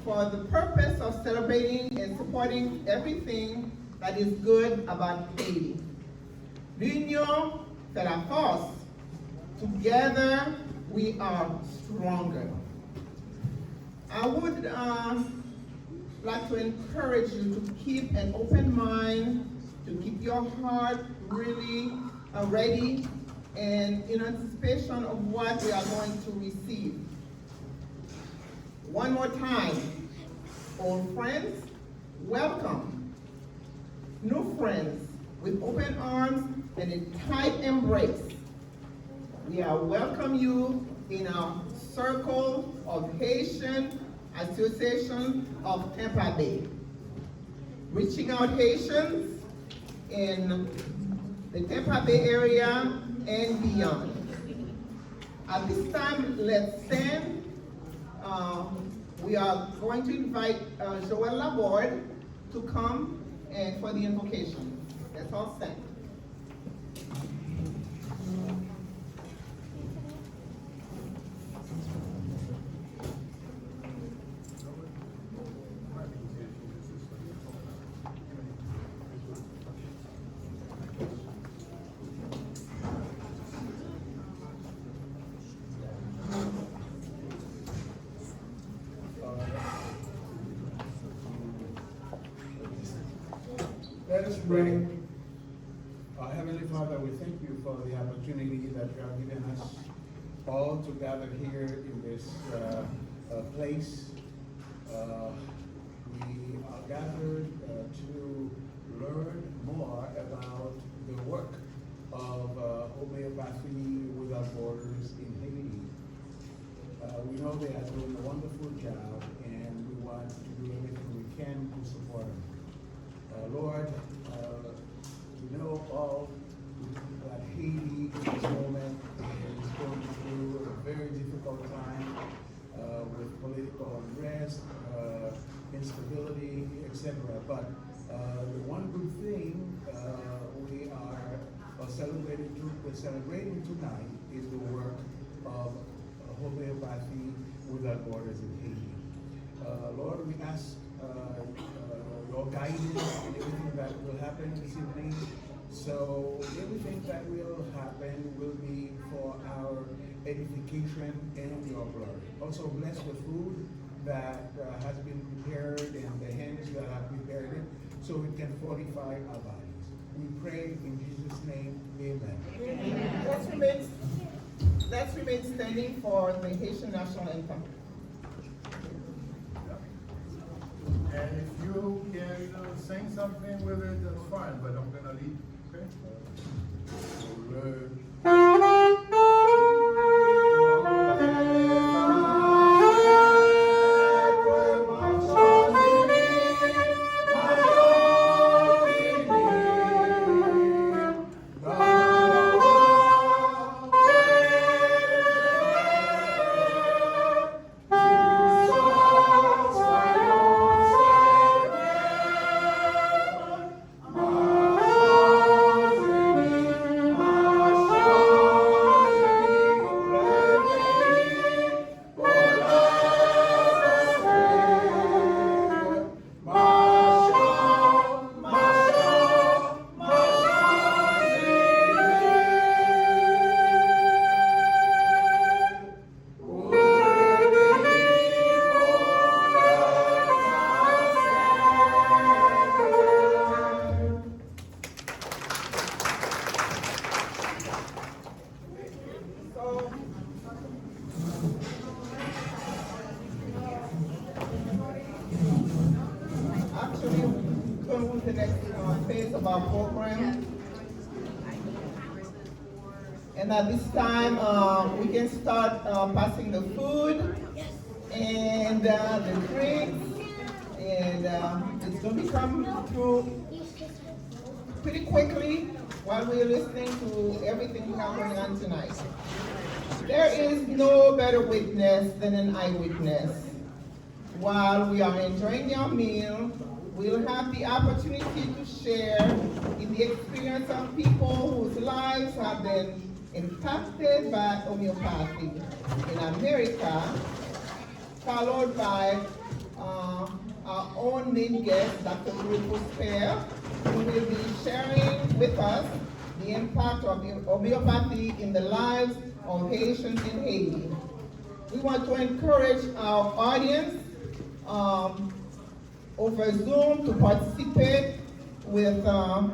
for the purpose of celebrating and supporting everything that is good about Haiti. L'union fait la force. Together we are stronger. I would like to encourage you to keep an open mind, to keep your heart really ready and in anticipation of what we are going to receive. One more time, old friends, welcome. New friends, with open arms and a tight embrace, we are welcome you in our circle of Haitian Association of Tampa Bay. Reaching out Haitians in the Tampa Bay area and beyond. At this time, let's stand. We are going to invite Joel Laborde to come and for the invocation. Let's all stand. Let us pray. Our Heavenly Father, we thank you for the opportunity that you have given us all to gather here in this place. We are gathered to learn more about the work of Homeopathy Without Borders in Haiti. We know they are doing a wonderful job, and we want to do everything we can to support them. Lord, we know all that Haiti at this moment is going through a very difficult time with political unrest, instability, etc. But the one good thing we are celebrating tonight is the work of Homeopathy Without Borders in Haiti. Lord, we ask your guidance in everything that will happen this evening. So everything that will happen will be for our edification and your glory. Also bless the food that has been prepared and the hands that have prepared it so it can fortify our bodies. We pray in Jesus' name, amen. Amen. Let's remain standing for the Haitian national anthem. And if you can sing something with it, that's fine, but I'm gonna lead, okay? The next phase of our program. And at this time, we can start passing the food and the drinks. And it's going to be coming through pretty quickly while we're listening to everything we have going on tonight. There is no better witness than an eyewitness. While we are enjoying our meal, we'll have the opportunity to share in the experience of people whose lives have been impacted by homeopathy in America, followed by main guest, Dr. Joey Prosper, who will be sharing with us the impact of homeopathy in the lives of Haitians in Haiti. We want to encourage our audience over Zoom to participate with your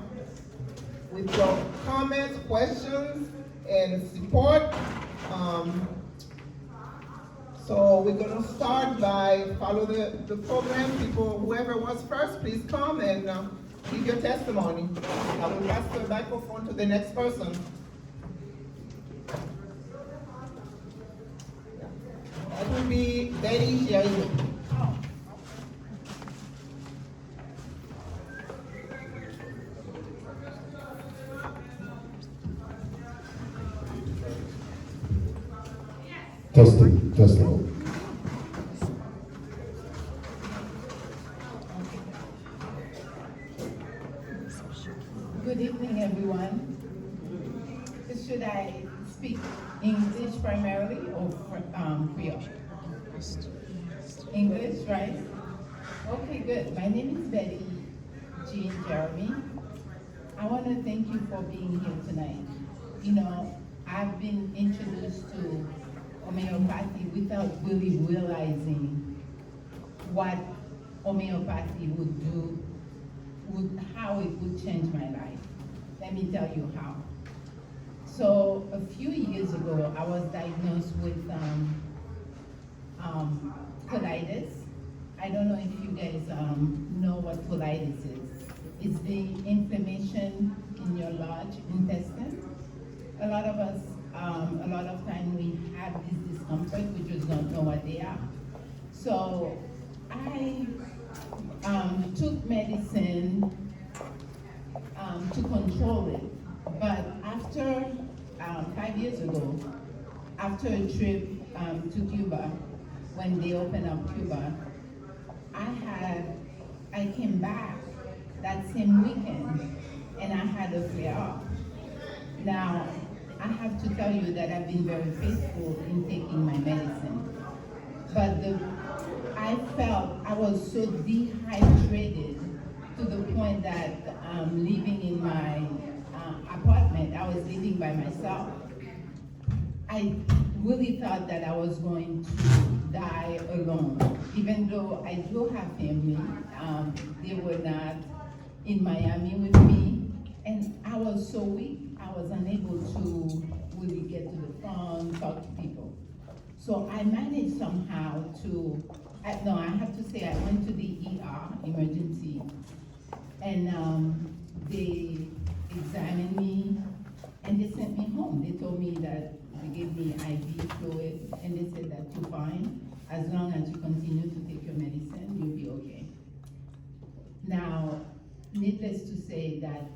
comments, questions, and support. So we're going to start by follow the program. People, whoever was first, please come and give your testimony. I will pass the microphone to the next person. That will be Betty Jerry. Testing. Good evening, everyone. Should I speak English primarily or Creole? English, right? Okay, good. My name is Betty Jean Jeremy. I want to thank you for being here tonight. You know, I've been introduced to homeopathy without really realizing what homeopathy would do, how it would change my life. Let me tell you how. So a few years ago, I was diagnosed with colitis. I don't know if you guys know what colitis is. It's the inflammation in your large intestine. A lot of us, a lot of time we have this discomfort, we just don't know what they are. So I took medicine to control it. But after 5 years ago, after a trip to Cuba, when they opened up Cuba, I came back that same weekend and I had a flare up. Now, I have to tell you that I've been very faithful in taking my medicine. But I felt I was so dehydrated to the point that living in my apartment, I was living by myself. I really thought that I was going to die alone, even though I do have family. They were not in Miami with me, and I was so weak, I was unable to really get to the phone, talk to people. So I managed somehow to, I have to say I went to the ER, emergency, and they examined me and they sent me home. They told me that they gave me IV fluid and they said that you're fine. As long as you continue to take your medicine, you'll be okay. Now, needless to say that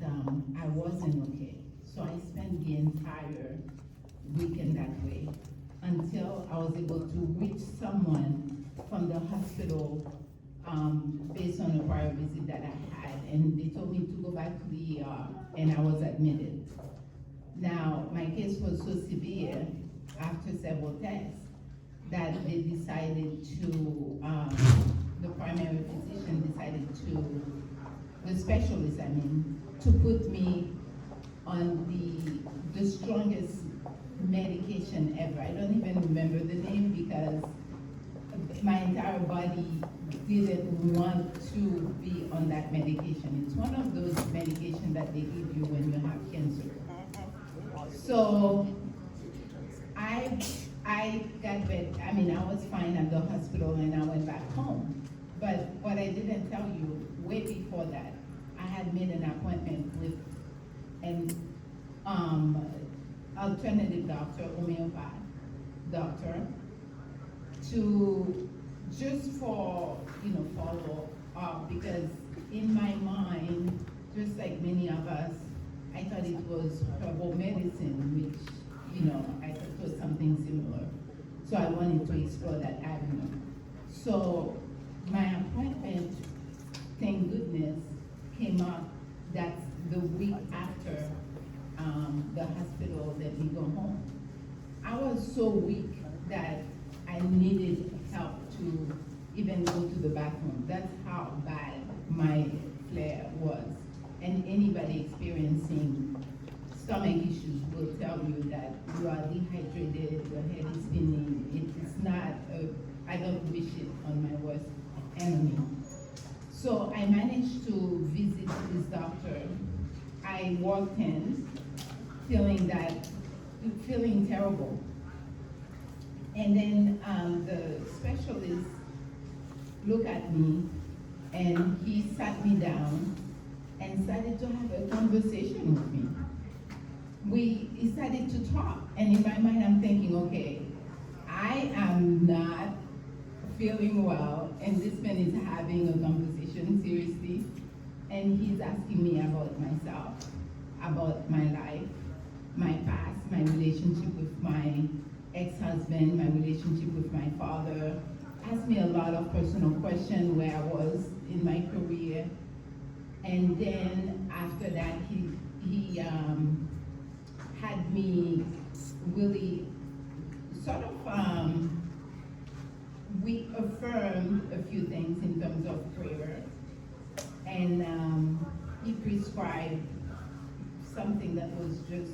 I wasn't okay. So I spent the entire weekend that way until I was able to reach someone from the hospital based on a prior visit that I had. And they told me to go back to the ER and I was admitted. Now, my case was so severe after several tests that they decided to, the primary physician decided to, the specialist, to put me on the strongest medication ever. I don't even remember the name because my entire body didn't want to be on that medication. It's one of those medications that they give you when you have cancer. So I got better. I was fine at the hospital and I went back home. But what I didn't tell you, way before that, I had made an appointment with an alternative doctor, Homeopath doctor, to just for, follow up, because in my mind, just like many of us, I thought it was herbal medicine, which, I thought was something similar. So I wanted to explore that avenue. So my appointment, thank goodness, came up that the week after the hospital let me go home. I was so weak that I needed help to even go to the bathroom. That's how bad my flare was. And anybody experiencing stomach issues will tell you that you are dehydrated, your head is spinning. It's not, I don't wish it on my worst enemy. So I managed to visit this doctor. I walked in feeling terrible. And then the specialist looked at me and he sat me down and started to have a conversation with me. He started to talk, and in my mind I'm thinking, okay, I am not feeling well, and this man is having a conversation seriously, and he's asking me about myself, about my life, my past, my relationship with my ex-husband, my relationship with my father, asked me a lot of personal questions, where I was in my career, and then after that he had me really sort of, we affirmed a few things in terms of prayer, and he prescribed something that was just,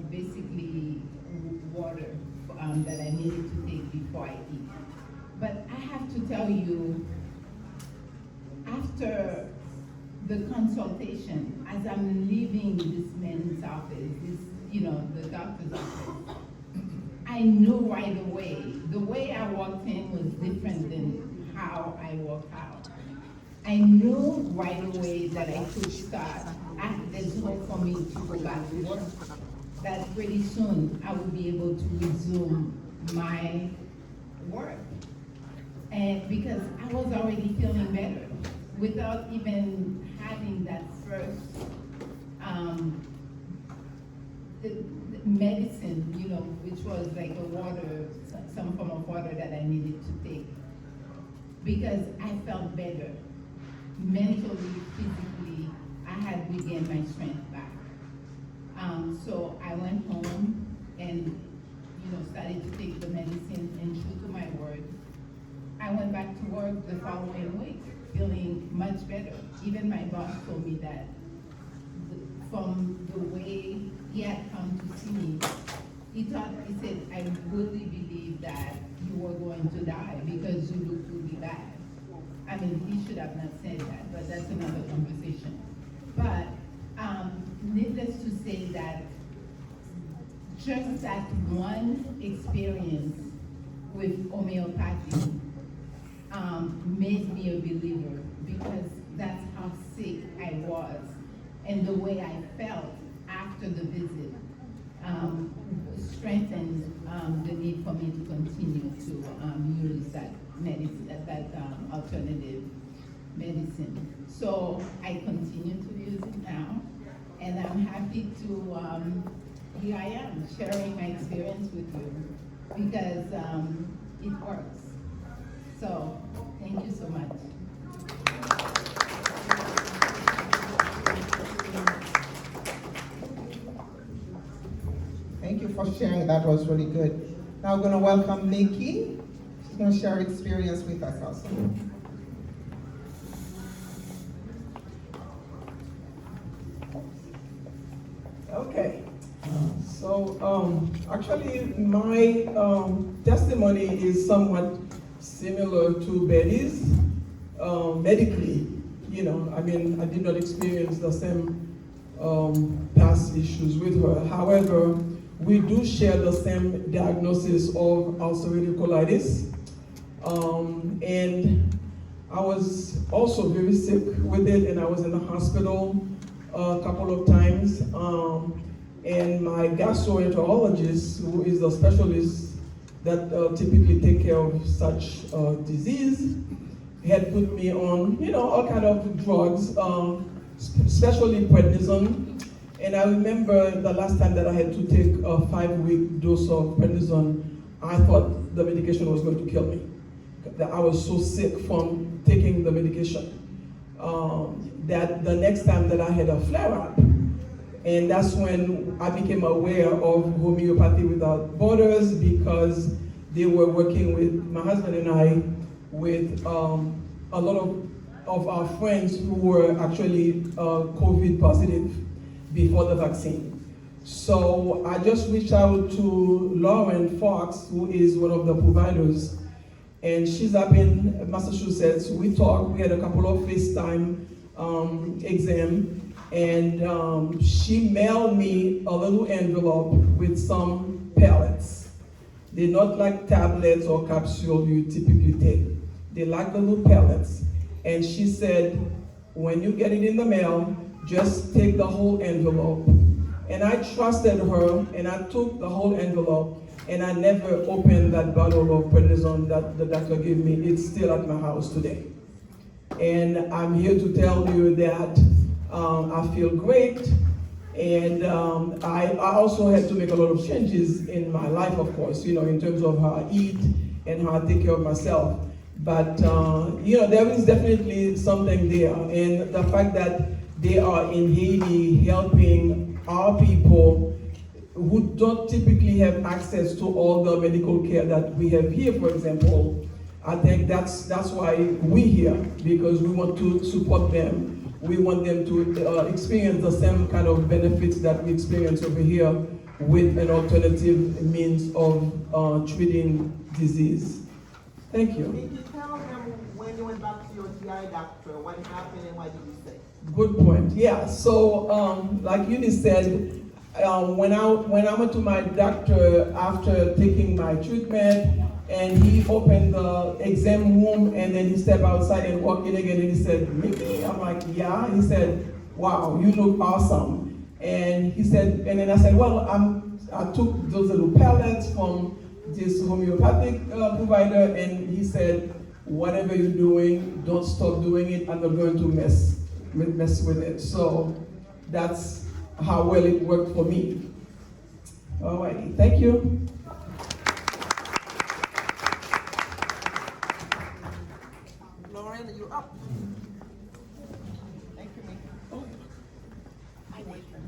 basically water that I needed to take before I eat. But I have to tell you, after the consultation, as I'm leaving this man's office, the doctor's office, I knew right away, the way I walked in was different than how I walked out. I knew right away that I could start, there's hope for me to go back to work, that pretty soon I would be able to resume my work. And because I was already feeling better, without even having that first the medicine, which was like a water, some form of water that I needed to take. Because I felt better. Mentally, physically, I had regained my strength back. So I went home and, started to take the medicine, and true to my word, I went back to work the following week, feeling much better. Even my boss told me that from the way he had come to see me, he said, I really believe that you were going to die because you look really bad. I mean, he should have not said that, but that's another conversation. But needless to say that just that one experience with homeopathy made me a believer, because that's how sick I was, and the way I felt after the visit strengthened the need for me to continue to use that medicine, that alternative medicine. So I continue to use it now, and I'm happy to, here I am, sharing my experience with you, because it works. So, thank you so much. Thank you for sharing, that was really good. Now we're gonna welcome Nikki. She's gonna share her experience with us also. Okay, so actually my testimony is somewhat similar to Betty's, medically. I did not experience the same past issues with her. However, we do share the same diagnosis of ulcerative colitis. And I was also very sick with it, and I was in the hospital a couple of times. And my gastroenterologist, who is the specialist that typically take care of such disease, had put me on, all kind of drugs, especially prednisone. And I remember the last time that I had to take a 5-week dose of prednisone, I thought the medication was going to kill me. That I was so sick from taking the medication. That the next time that I had a flare-up, and that's when I became aware of Homeopathy Without Borders, because they were working with my husband and I with a lot of of our friends who were actually COVID positive before the vaccine. So I just reached out to Lauren Fox, who is one of the providers, and she's up in Massachusetts. We talked, we had a couple of FaceTime exam, and she mailed me a little envelope with some pellets. They're not like tablets or capsules you typically take. They like the little pellets. And she said, when you get it in the mail, just take the whole envelope. And I trusted her, and I took the whole envelope, and I never opened that bottle of prednisone that the doctor gave me. It's still at my house today. And I'm here to tell you that I feel great, and I also had to make a lot of changes in my life, of course, in terms of how I eat and how I take care of myself. But, there is definitely something there, and the fact that they are in Haiti helping our people who don't typically have access to all the medical care that we have here, for example. I think that's why we're here, because we want to support them. We want them to experience the same kind of benefits that we experience over here with an alternative means of treating disease. Thank you. Did you tell them when you went back to your GI doctor what happened and what did you say? Good point. Yeah. So, like Eunice said, when I went to my doctor after taking my treatment, and he opened the exam room, and then he stepped outside and walked in again, and he said, "Mickey?" I'm like, "Yeah." He said, "Wow, you look awesome." And he said, and then I said, "Well, I took those little pellets from this homeopathic provider," and he said, "Whatever you're doing, don't stop doing it. I'm not going to mess with it." So that's how well it worked for me. All righty, thank you. Lauren, are you up? Thank you, Mickey. Oh. I wait for you.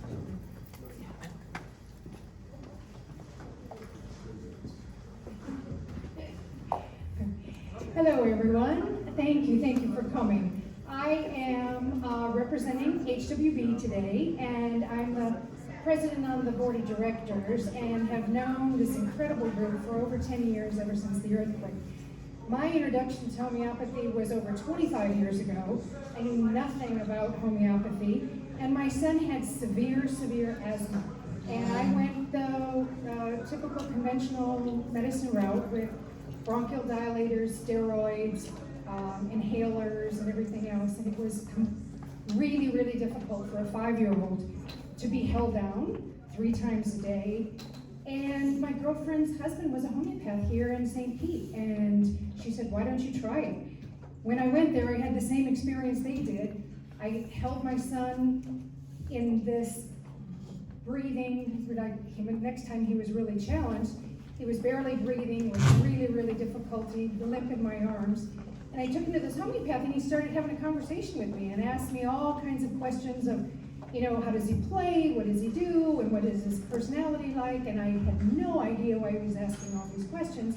Hello, everyone. Thank you for coming. I am representing HWB today, and I'm the president on the board of directors and have known this incredible group for over 10 years, ever since the earthquake. My introduction to homeopathy was over 25 years ago. I knew nothing about homeopathy, and my son had severe asthma. And I went the typical conventional medicine route with bronchial dilators, steroids, inhalers, and everything else. And it was really, really difficult for a 5-year-old to be held down 3 times a day. And my girlfriend's husband was a homeopath here in St. Pete, and she said, "Why don't you try it?" When I went there, I had the same experience they did. I held my son in this breathing. Next time he was really challenged. He was barely breathing, with really, really difficulty, the limp in my arms. And I took him to this homeopath, and he started having a conversation with me and asked me all kinds of questions of, how does he play, what does he do, and what is his personality like? And I had no idea why he was asking all these questions.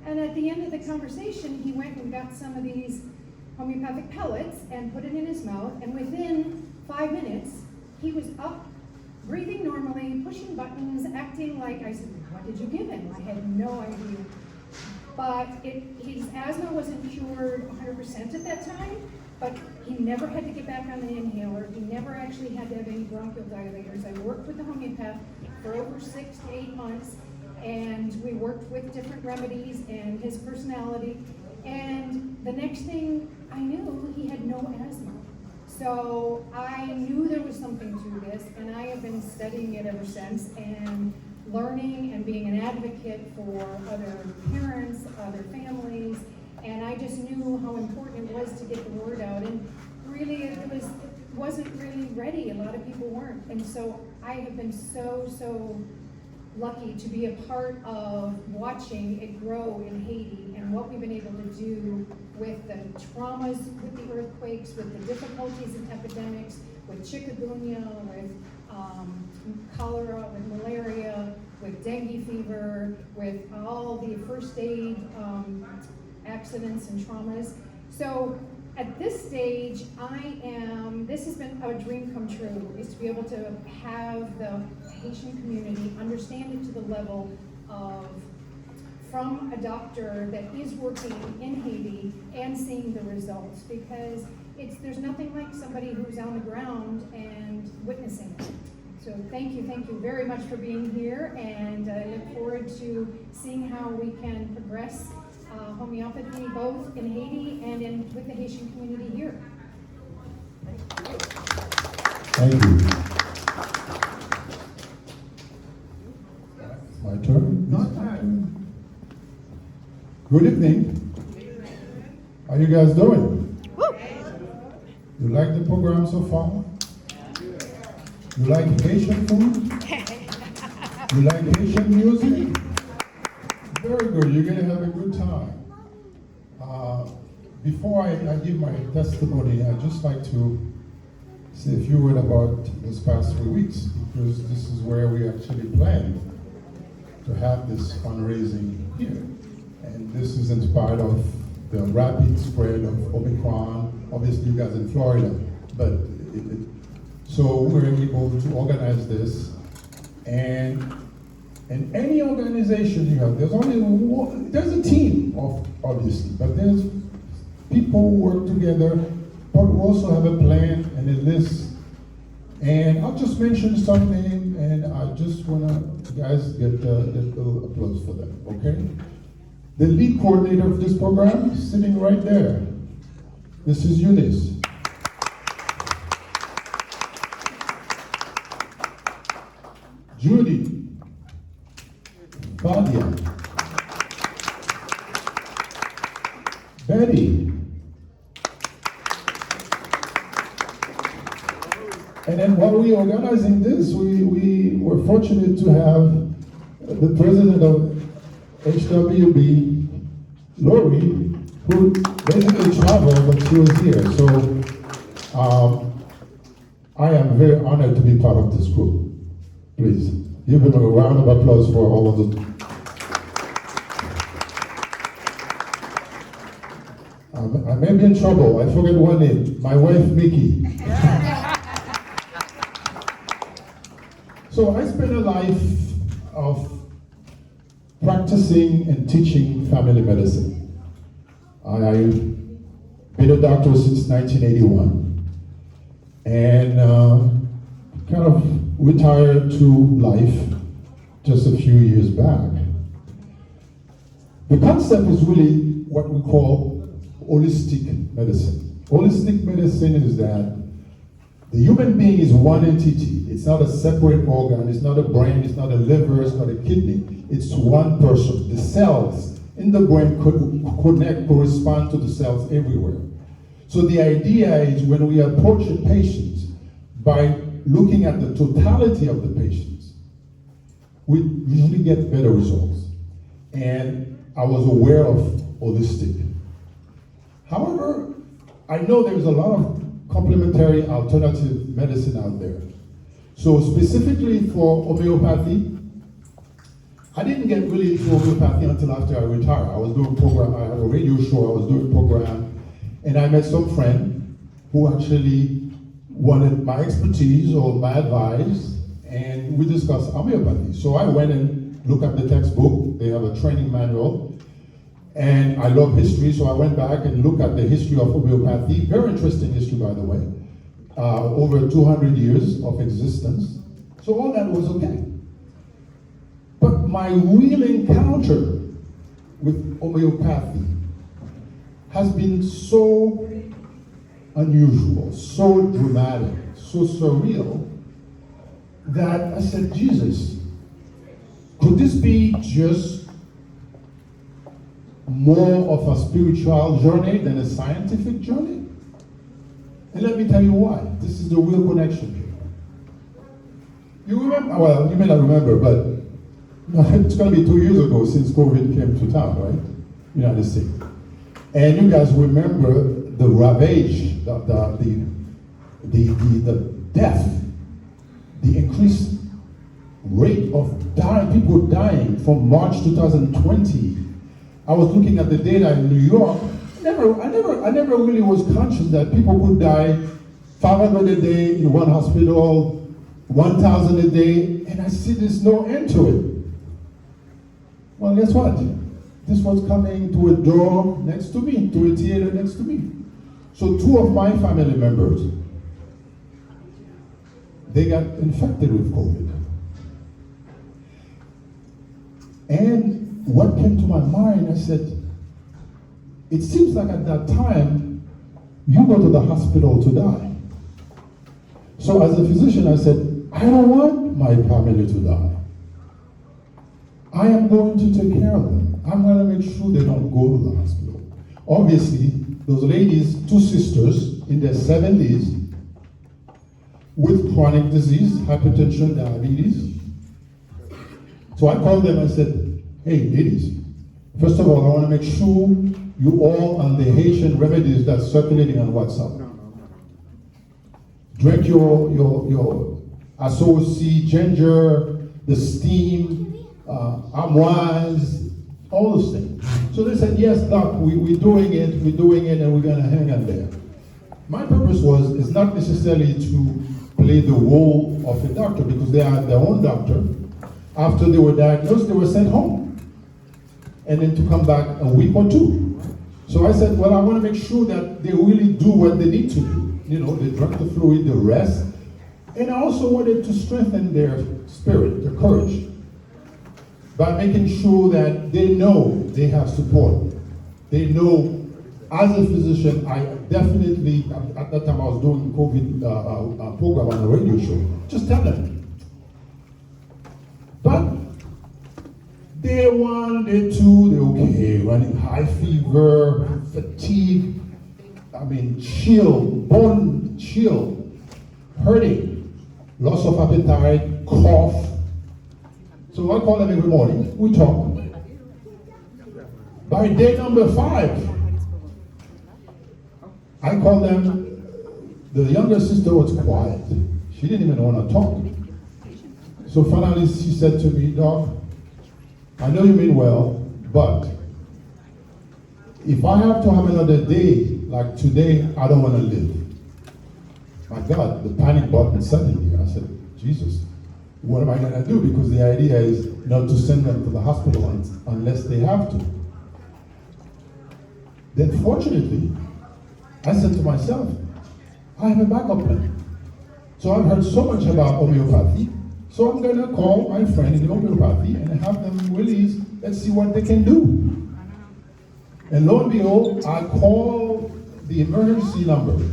And at the end of the conversation, he went and got some of these homeopathic pellets and put it in his mouth, and within 5 minutes, he was up, breathing normally, pushing buttons, acting like, I said, "What did you give him?" I had no idea. But his asthma wasn't cured 100% at that time, but he never had to get back on the inhaler. He never actually had to have any bronchial dilators. I worked with the homeopath for over 6 to 8 months, and we worked with different remedies and his personality. And the next thing I knew, he had no asthma. So I knew there was something to this, and I have been studying it ever since, and learning and being an advocate for other parents, other families, and I just knew how important it was to get the word out. And really, it wasn't really ready. A lot of people weren't, and so I have been so lucky to be a part of watching it grow in Haiti and what we've been able to do with the traumas, with the earthquakes, with the difficulties and epidemics, with chikungunya, with cholera, with malaria, with dengue fever, with all the first aid accidents and traumas. So At this stage, this has been a dream come true, is to be able to have the Haitian community understand it to the level of, from a doctor that is working in Haiti and seeing the results, because there's nothing like somebody who's on the ground and witnessing it. So thank you very much for being here, and I look forward to seeing how we can progress homeopathy both in Haiti and with the Haitian community here. Thank you. My turn? Your turn. Good evening. How you guys doing? You like the program so far? You like Haitian food? You like Haitian music? Very good. You're going to have a good time. Before I give my testimony, I'd just like to say a few words about this past 3 weeks, because this is where we actually planned to have this fundraising here. And this is inspired of the rapid spread of Omicron, obviously you guys in Florida, but so we're able to organize this. And any organization you have, there's a team of, obviously, but there's people who work together, but we also have a plan and a list. And I'll just mention some name, and I just wanna, guys, get a little applause for them, okay? The lead coordinator of this program is sitting right there. This is Eunice. Judy, Claudia, Betty, and then while we were organizing this, we were fortunate to have the president of HWB, Lori, who basically traveled, but she was here. So I am very honored to be part of this group. Please, give them a round of applause for all of them. I may be in trouble. I forget one name. My wife, Mickey. So I spent a life of practicing and teaching family medicine. I've been a doctor since 1981, and kind of retired to life just a few years back. The concept is really what we call holistic medicine. Holistic medicine is that the human being is one entity. It's not a separate organ, it's not a brain, it's not a liver, it's not a kidney. It's one person. The cells in the brain correspond to the cells everywhere. So the idea is when we approach a patient by looking at the totality of the patients, we usually get better results. And I was aware of holistic. However, I know there's a lot of complementary alternative medicine out there. So specifically for homeopathy, I didn't get really into homeopathy until after I retired. I was doing program, I had a radio show, I was doing program, and I met some friend who actually wanted my expertise or my advice, and we discussed homeopathy. So I went and looked at the textbook. They have a training manual. And I love history, so I went back and looked at the history of homeopathy. Very interesting history, by the way. Over 200 years of existence. So all that was okay. But my real encounter with homeopathy has been so unusual, so dramatic, so surreal, that I said, Jesus, could this be just more of a spiritual journey than a scientific journey? And let me tell you why. This is the real connection here. You remember, well, you may not remember, but it's going to be 2 years ago since COVID came to town, right? United States. And you guys remember the ravage, the death, the increased rate of people dying from March 2020. I was looking at the data in New York, I never really was conscious that people could die 500 a day in one hospital, 1,000 a day, and I see there's no end to it. Well, guess what? This was coming to a door next to me, to a theater next to me. So 2 of my family members, they got infected with COVID. And what came to my mind, I said, it seems like at that time, you go to the hospital to die. So as a physician, I said, I don't want my family to die. I am going to take care of them. I'm going to make sure they don't go to the hospital. Obviously, those ladies, 2 sisters in their 70s, with chronic disease, hypertension, diabetes. So I called them and said, hey, ladies, first of all, I want to make sure you all on the Haitian remedies that's circulating on WhatsApp. Drink your associate, ginger, the steam, armoise, all those things. So they said, yes, doc, we're doing it, and we're going to hang on there. My purpose is not necessarily to play the role of a doctor, because they are their own doctor. After they were diagnosed, they were sent home, and then to come back a week or 2. So I said, well, I want to make sure that they really do what they need to do. You know, they drink the fluid, they rest, and I also wanted to strengthen their spirit, their courage, by making sure that they know they have support. They know, as a physician, I definitely, at that time I was doing COVID program on the radio show, just tell them. But day 1, day 2, they're okay, running high fever, fatigue, chill, bone chill, hurting, loss of appetite, cough. So I call them every morning, we talk. By day number 5, I call them, the younger sister was quiet. She didn't even want to talk. So finally she said to me, Doc, I know you mean well, but if I have to have another day like today, I don't want to live. My God, the panic button suddenly. I said, Jesus, what am I going to do? Because the idea is not to send them to the hospital unless they have to. Then fortunately, I said to myself, I have a backup plan. So I've heard so much about homeopathy, so I'm going to call my friend in homeopathy and have them release, let's see what they can do. And lo and behold, I call the emergency number.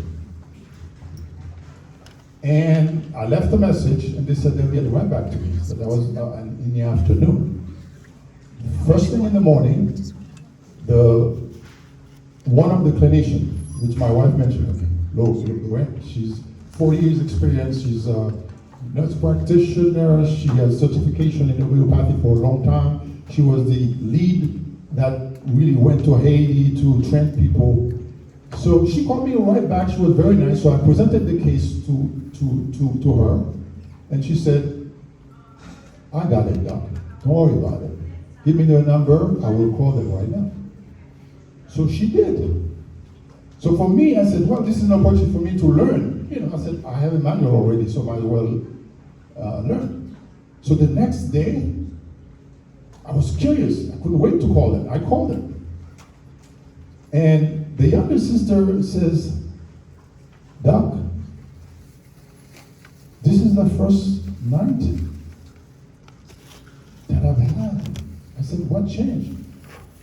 And I left a message, and they said they'll get right back to me. So that was in the afternoon. First thing in the morning, one of the clinicians, which my wife mentioned to me, she's 40 years experience, she's a nurse practitioner, she has certification in homeopathy for a long time. She was the lead that really went to Haiti to train people. So she called me right back, she was very nice, so I presented the case to her, and she said, I got it, Doc, don't worry about it. Give me their number, I will call them right now. So she did. So for me, I said, well, this is an opportunity for me to learn. You know, I said, I have a manual already, so might as well learn. So the next day, I was curious. I couldn't wait to call them. I called them. And the younger sister says, Doc, this is the first night that I've had. I said, what changed?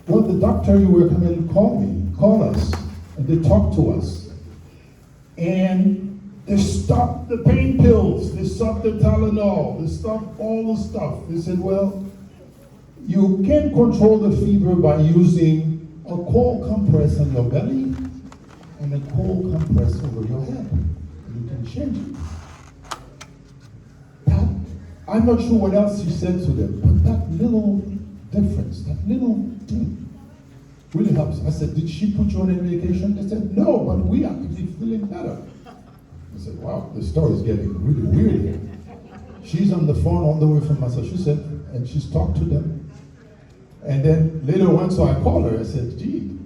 Well, the doctor you were coming called us, and they talked to us. And they stopped the pain pills, they stopped the Tylenol, they stopped all the stuff. They said, well, you can control the fever by using a cold compress on your belly and a cold compress over your head. You can change it. I'm not sure what else he said to them, but that little difference, that little thing really helps. I said, did she put you on any medication? They said, no, but we are actually feeling better. I said, wow, the story is getting really weird here. She's on the phone all the way from Massachusetts, and she's talked to them. And then later on, so I called her, I said, gee,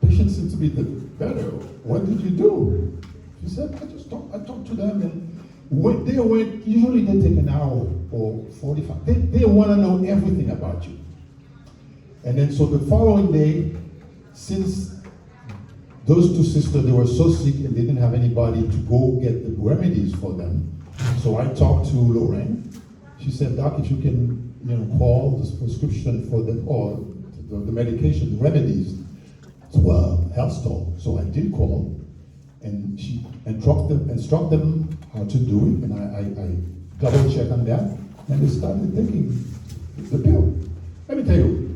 they patient seemed to be better. What did you do? She said, I talked to them, and when they went, usually they take an hour or 45. They want to know everything about you. And then so the following day, since those two sisters, they were so sick and they didn't have anybody to go get the remedies for them. So I talked to Lorraine. She said, Doc, if you can, call this prescription for them, or the medication, the remedies, to a health store. So I did call, and she instruct them how to do it, and I double check on that, and they started taking the pill. Let me tell you,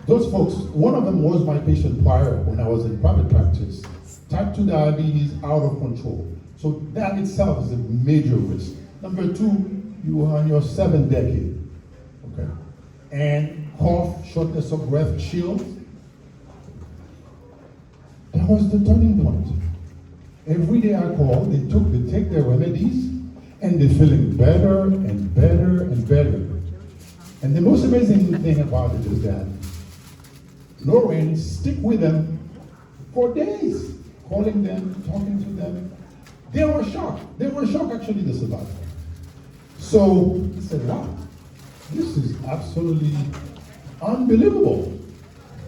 those folks, one of them was my patient prior when I was in private practice. Type 2 diabetes out of control. So that itself is a major risk. Number 2, you are in your 7th decade, okay? And cough, shortness of breath, chills. That was the turning point. Every day I call, they take their remedies, and they're feeling better and better and better. And the most amazing thing about it is that Lorraine stick with them for days, calling them, talking to them. They were shocked. They were shocked actually they survived. So he said, wow, this is absolutely unbelievable.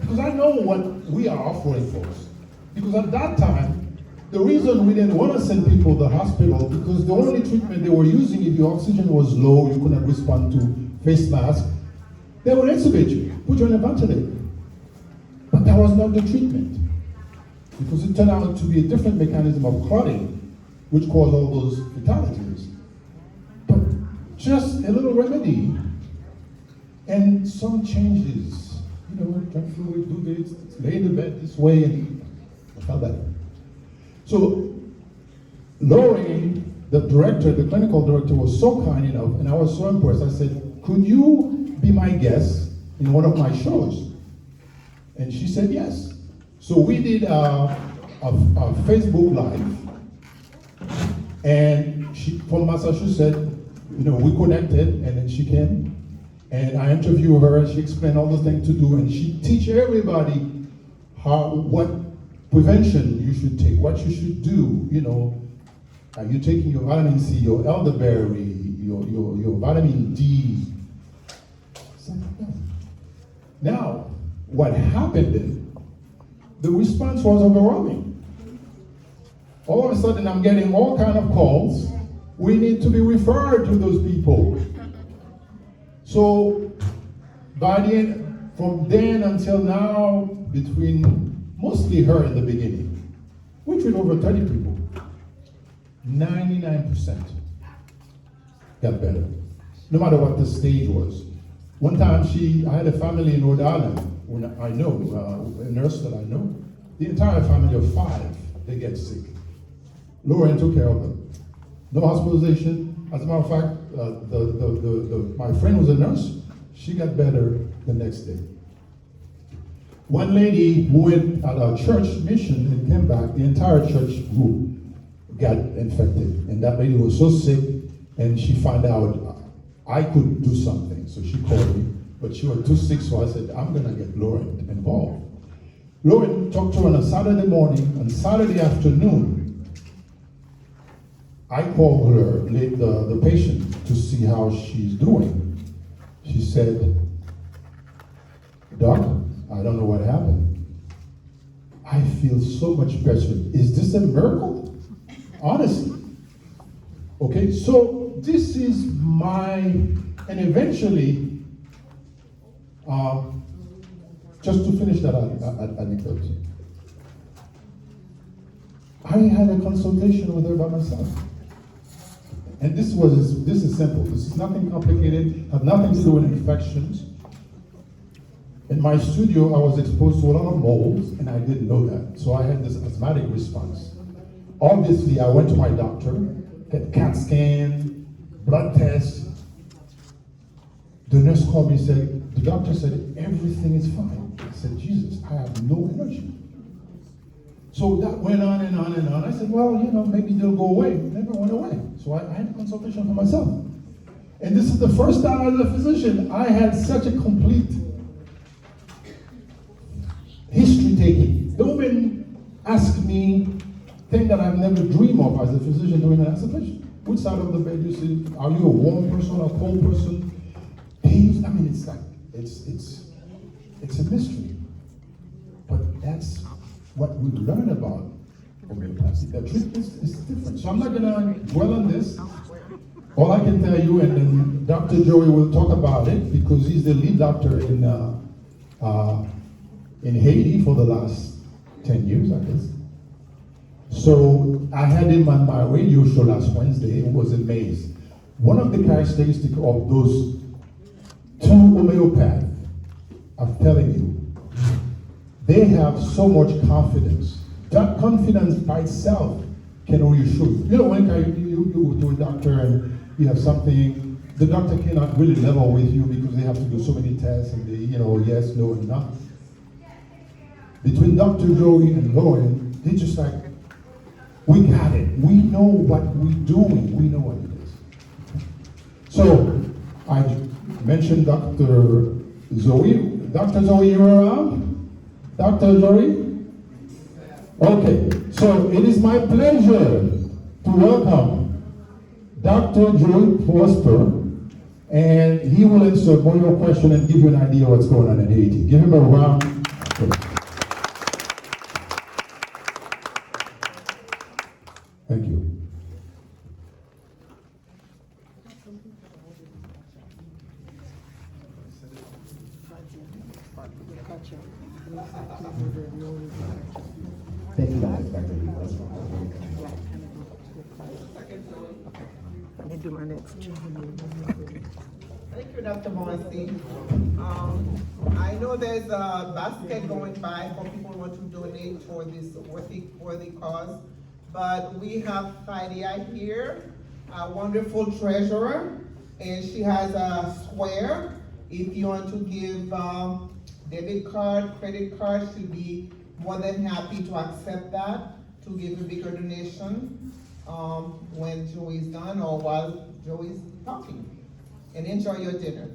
Because I know what we are offering folks. Because at that time, the reason we didn't want to send people to the hospital, because the only treatment they were using, if your oxygen was low, you couldn't respond to face mask, they would intubate you, put you on a ventilator. But that was not the treatment. Because it turned out to be a different mechanism of clotting, which caused all those fatalities. But just a little remedy and some changes. Drink fluid, do this, lay in the bed this way, and I felt better. So Lorraine, the director, the clinical director, was so kind enough, and I was so impressed. I said, could you be my guest in one of my shows? And she said yes. So we did a Facebook Live, and she, from Massachusetts, we connected, and then she came, and I interviewed her, and she explained all the things to do, and she teach everybody what prevention you should take, what you should do. Are you taking your vitamin C, your elderberry, your vitamin D? Now, what happened then, the response was overwhelming. All of a sudden, I'm getting all kind of calls. We need to be referred to those people. So, by the end, from then until now, between mostly her in the beginning, we treat over 30 people. 99% got better, no matter what the stage was. One time, I had a family in Rhode Island, when I know, a nurse that I know, the entire family of 5, they get sick. Lorraine took care of them. No hospitalization. As a matter of fact, my friend was a nurse. She got better the next day. One lady who went at our church mission and came back, the entire church group got infected. And that lady was so sick, and she found out I could do something. So she called me, but she was too sick, so I said, I'm gonna get Lauren involved. Lauren talked to her on a Saturday morning. On Saturday afternoon, I called her, the patient, to see how she's doing. She said, Doc, I don't know what happened. I feel so much better. Is this a miracle? Honestly. Okay, so this is and eventually, just to finish that anecdote, I had a consultation with her by myself. And this is simple. This is nothing complicated, had nothing to do with infections. In my studio, I was exposed to a lot of molds, and I didn't know that. So I had this asthmatic response. Obviously, I went to my doctor, had CAT scan, blood test. The nurse called me and said, the doctor said, everything is fine. I said, Jesus, I have no energy. So that went on and on and on. I said, well, maybe they'll go away. It never went away. So I had a consultation for myself. And this is the first time as a physician, I had such a complete ask me things that I've never dreamed of as a physician doing an exhibition. Which side of the bed you see? Are you a warm person, a cold person? Pains? I mean, it's like, it's a mystery. But that's what we learn about homeopathy. The treatment is different. So I'm not gonna dwell on this. All I can tell you, and then Dr. Joey will talk about it because he's the lead doctor in Haiti for the last 10 years, I guess. So I had him on my radio show last Wednesday and was amazed. One of the characteristics of those two homeopaths, I'm telling you, they have so much confidence. That confidence by itself can reassure you. You know, when you go to a doctor and you have something, the doctor cannot really level with you because they have to do so many tests and they, yes, no, and no. Between Dr. Joey and Lauren, they just like, we got it. We know what we're doing. We know what it is. So, I mentioned Dr. Zoe. Dr. Zoe, you're around? Dr. Zoe? Okay, so it is my pleasure to welcome Dr. Joey Prosper, and he will answer all your questions and give you an idea what's going on in Haiti. Give him a round. Thank you. Thank you, guys. Let me do my next. Thank you, Dr. Morrissey. I know there's a basket going by for people who want to donate for this worthy cause, but we have Fadia here, a wonderful treasurer, and she has a square. If you want to give debit card, credit card, she'll be more than happy to accept that, to give a bigger donation when Joey's done or while Joey's talking. And enjoy your dinner.